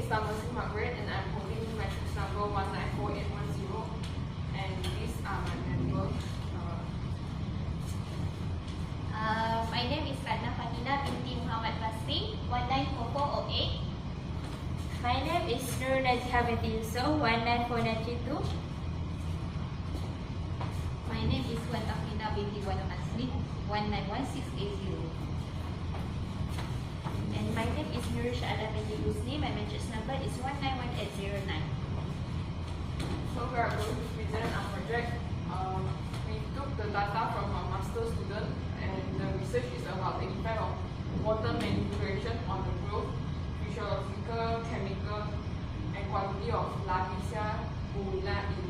Margaret, and I'm holding matrix number 194810, and these are my members. My name is FATINAH BINTI BASRI 194408. My name is NURUL NAJIHAH 194932. My name is AFRINA BINTI BASRI 191680. And my name is NURUL SYAADAH binti GUSNI. My matrix number is 191809. So we are going to present our project. We took the data from our master student, and the research is about the effect of water manipulation on the growth, physiological, chemical, and quality of Labicia pumila in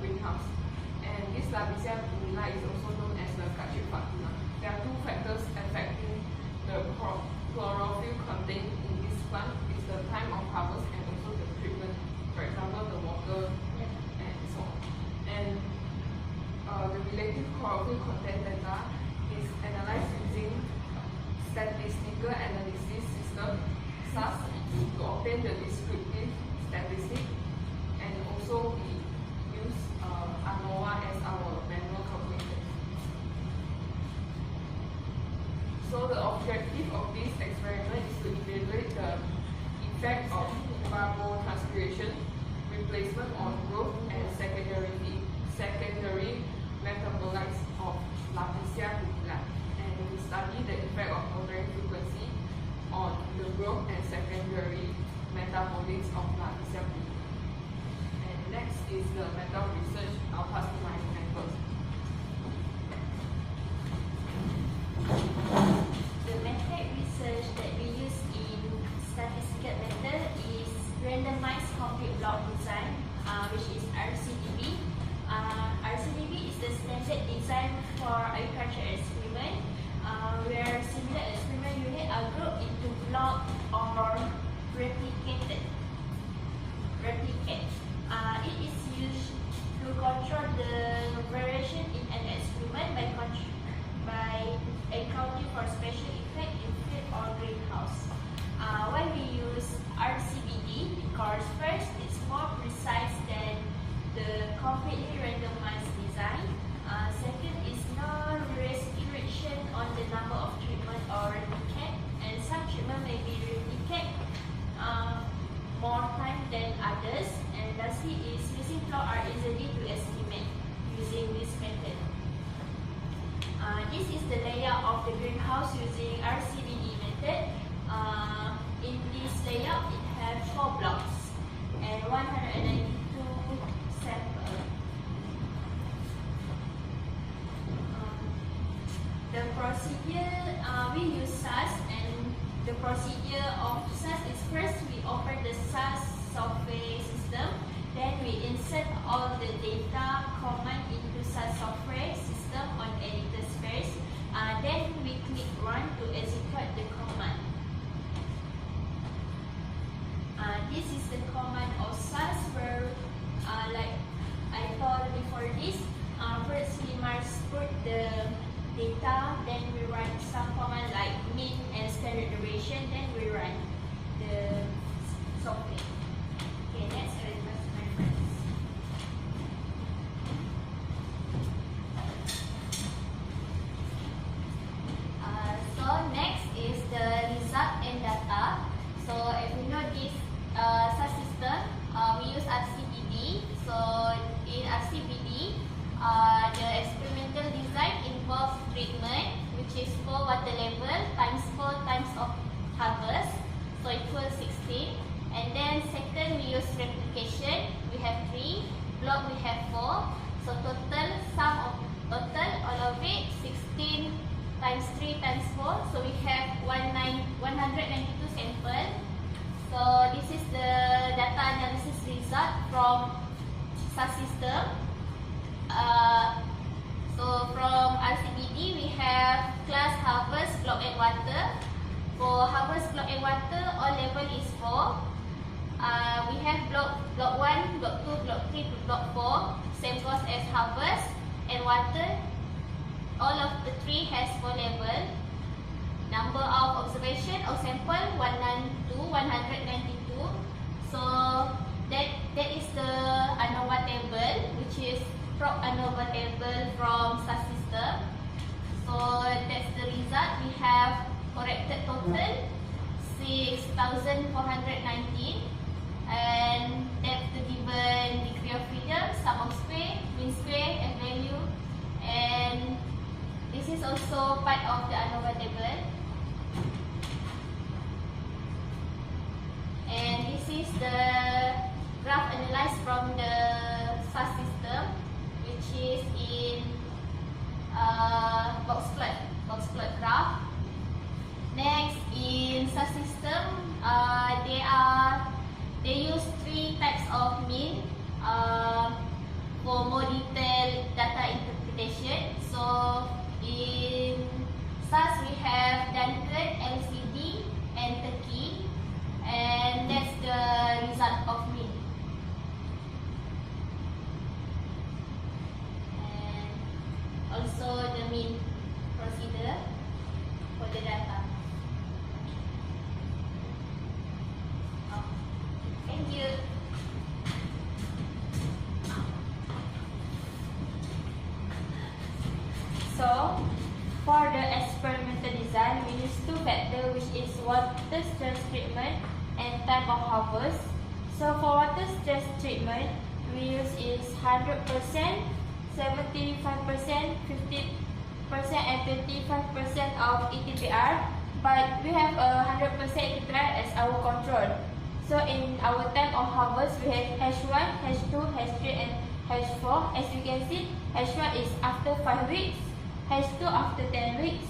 greenhouse. And this Labicia pumila is also known as the FATINAH. There are two factors affecting the chlorophyll contained in this plant. Is the time of harvest and also the treatment. For example, the water and so on. And the relative chlorophyll content data is analyzed using statistical analysis system SAS to obtain the descriptive statistic, and also we use ANOVA as our manual calculator. So the objective of this experiment is to evaluate the effect of evapotranspiration, replacement on growth, and secondary metabolites of Labicia pumila. And we study the effect of watering frequency on the growth and secondary metabolites of Labicia pumila. And next is the method of research. I'll pass to my members. The method research that we use in statistical method is randomized complete block design, which is RCDB. RCDB is the standard design for agriculture experiment, where similar experiment units are grouped into block or replicate. It is used to control the variation in an experiment by accounting for special effect in field or greenhouse. Why we use RCBD? Because first, it's more precise than the completely randomized design. Second, is no restriction on the number of treatment or replicate, and some treatment may be replicate more time than others. And lastly, is missing flow are easily to estimate using this method. This is the layout of the greenhouse using RCBD method. In this layout, it has 4 blocks and 192 samples. The procedure, we use SAS, and the procedure of SAS is first we open the SAS software system, then we insert all the data command into SAS software system on editor's first, then we click run to execute the command. This is the command of SAS where, like I told before this, first we must put the data, then we write some command like mean and standard deviation, then we run the software. Okay, next request my friends. So next is the result and data. So if you know this SAS system, we use RCBD. So in RCBD, the experimental design involves treatment, which is 4 water level times 4 times of harvest, so equals 16. And then second, we use replication. We have 3. Block we have 4. So total sum of total all of it 16 times 3 times 4. So we have 192 samples. So this is the data analysis result from SAS system. So from RCBD we have class harvest, block and water. For harvest, block and water, all level is 4. We have block 1, block 2, block 3 to block 4. Same goes as harvest and water. All of the 3 has 4 level. Number of observation or sample 192. ANOVA table from SAS system. So that's the result. We have corrected total 6,419, and that's the given degree of freedom, sum of square, mean square, F value, and this is also part of the ANOVA table. And this is the graph analyzed from the SAS system, which is in box plot graph. Next, in SAS system, they use 3 types of mean for more detailed data interpretation. So in SAS we have Dunkirk, LCD, and Turkey, and that's the result of mean. And also the mean procedure for the data. Thank you. So, for the experimental design, we use 2 factors, which is water stress treatment and time of harvest. So, for water stress treatment, we use is 100%, 75%, 50%, and 25% of ETPR. But we have 100% ETPR as our control. So in our time of harvest, we have H1, H2, H3, and H4. As you can see, H1 is after 5 weeks, H2 after 10 weeks,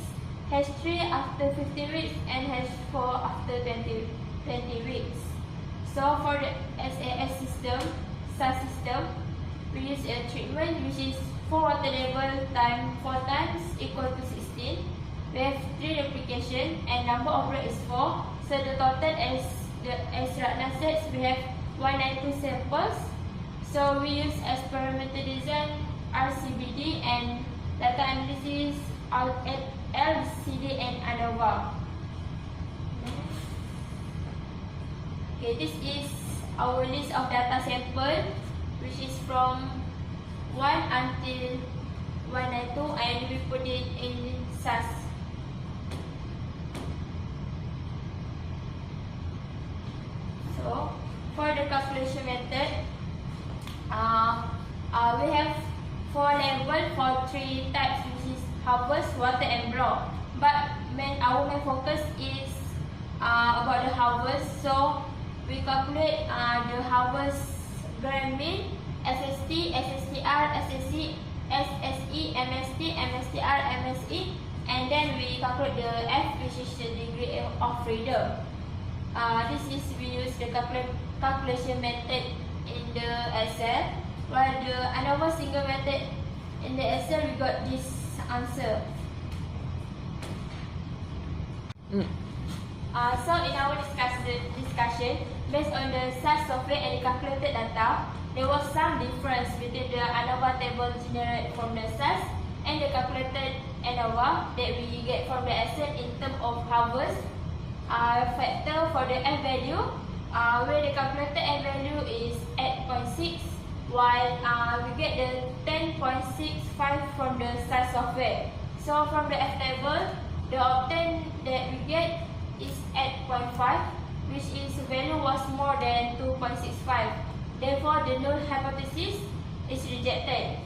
H3 after 15 weeks, and H4 after 20 weeks. So for the SAS system, SAS system, we use a treatment which is 4 water level times 4 times equal to 16. We have 3 replication and number of rate is 4. So the total as RATNA says, we have 192 samples. So we use experimental design, RCBD, and data analysis at LCD and ANOVA. Okay, this is our list of data sample, which is from 1 until 192, and we put it in SAS. So, for the calculation method, we have 4 levels for 3 types, which is harvest, water, and block. But our main focus is about the harvest. So, we calculate the harvest grand mean, SST, SSTR, SSC, SSE, MST, MSTR, MSE, and then we calculate the F, which is the degree of freedom. This is we use the calculation method in the Excel, while the ANOVA single method in the Excel we got this answer. So in our discussion, based on the SAS software and the calculated data, there was some difference between the ANOVA table generated from the SAS and the calculated ANOVA that we get from the Excel in terms of harvest factor for the F value, where the calculated F value is 8.6, while we get the 10.65 from the SAS software. So from the F table, the obtained that we get is 8.5, which is value was more than 2.65. Therefore, the null hypothesis is rejected.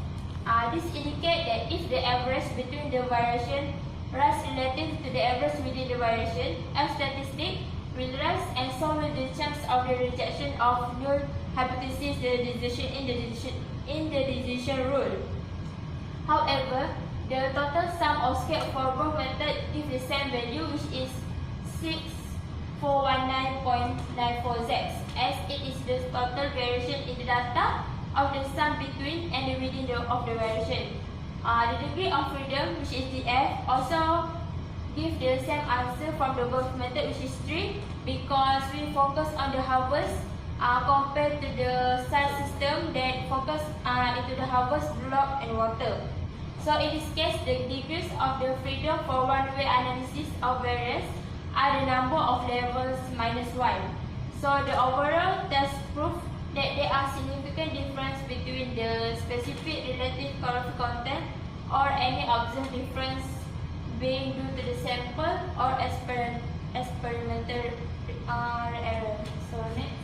This indicates that if the average between the variation rise relative to the average within the variation, F statistic will rise, and so will the chance of the rejection of null hypothesis in the decision rule. However, the total sum of scale for both methods gives the same value, which is 6419.94Z, as it is the total variation in the data of the sum between and the within of the variation. The degree of freedom, which is the F, also gives the same answer from the both method, which is 3, because we focus on the harvest compared to the SAS system that focus into the harvest, block, and water. So in this case, the degrees of the freedom for one-way analysis of variance are the number of levels minus 1. So the overall test proof that there are significant difference between the specific relative chlorophyll content or any observed difference being due to the sample or experimental error. So next.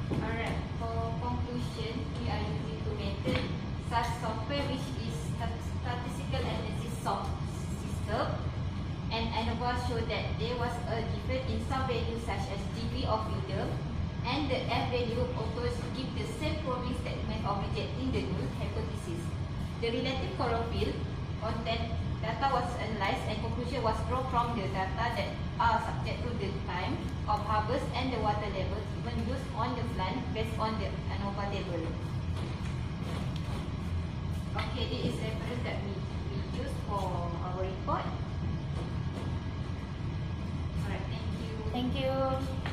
Alright, for conclusion, we are using two methods. Such software which is statistical analysis system, and ANOVA showed that there was a difference in some values such as degree of freedom, and the F value authors give the same proving statement of rejecting the null hypothesis. The relative chlorophyll content data was analyzed and conclusion was drawn from the data that are subject to the time of harvest and the water level even used on the plant based on the ANOVA table. Okay, this is reference that we use for our report. Alright, thank you. Thank you.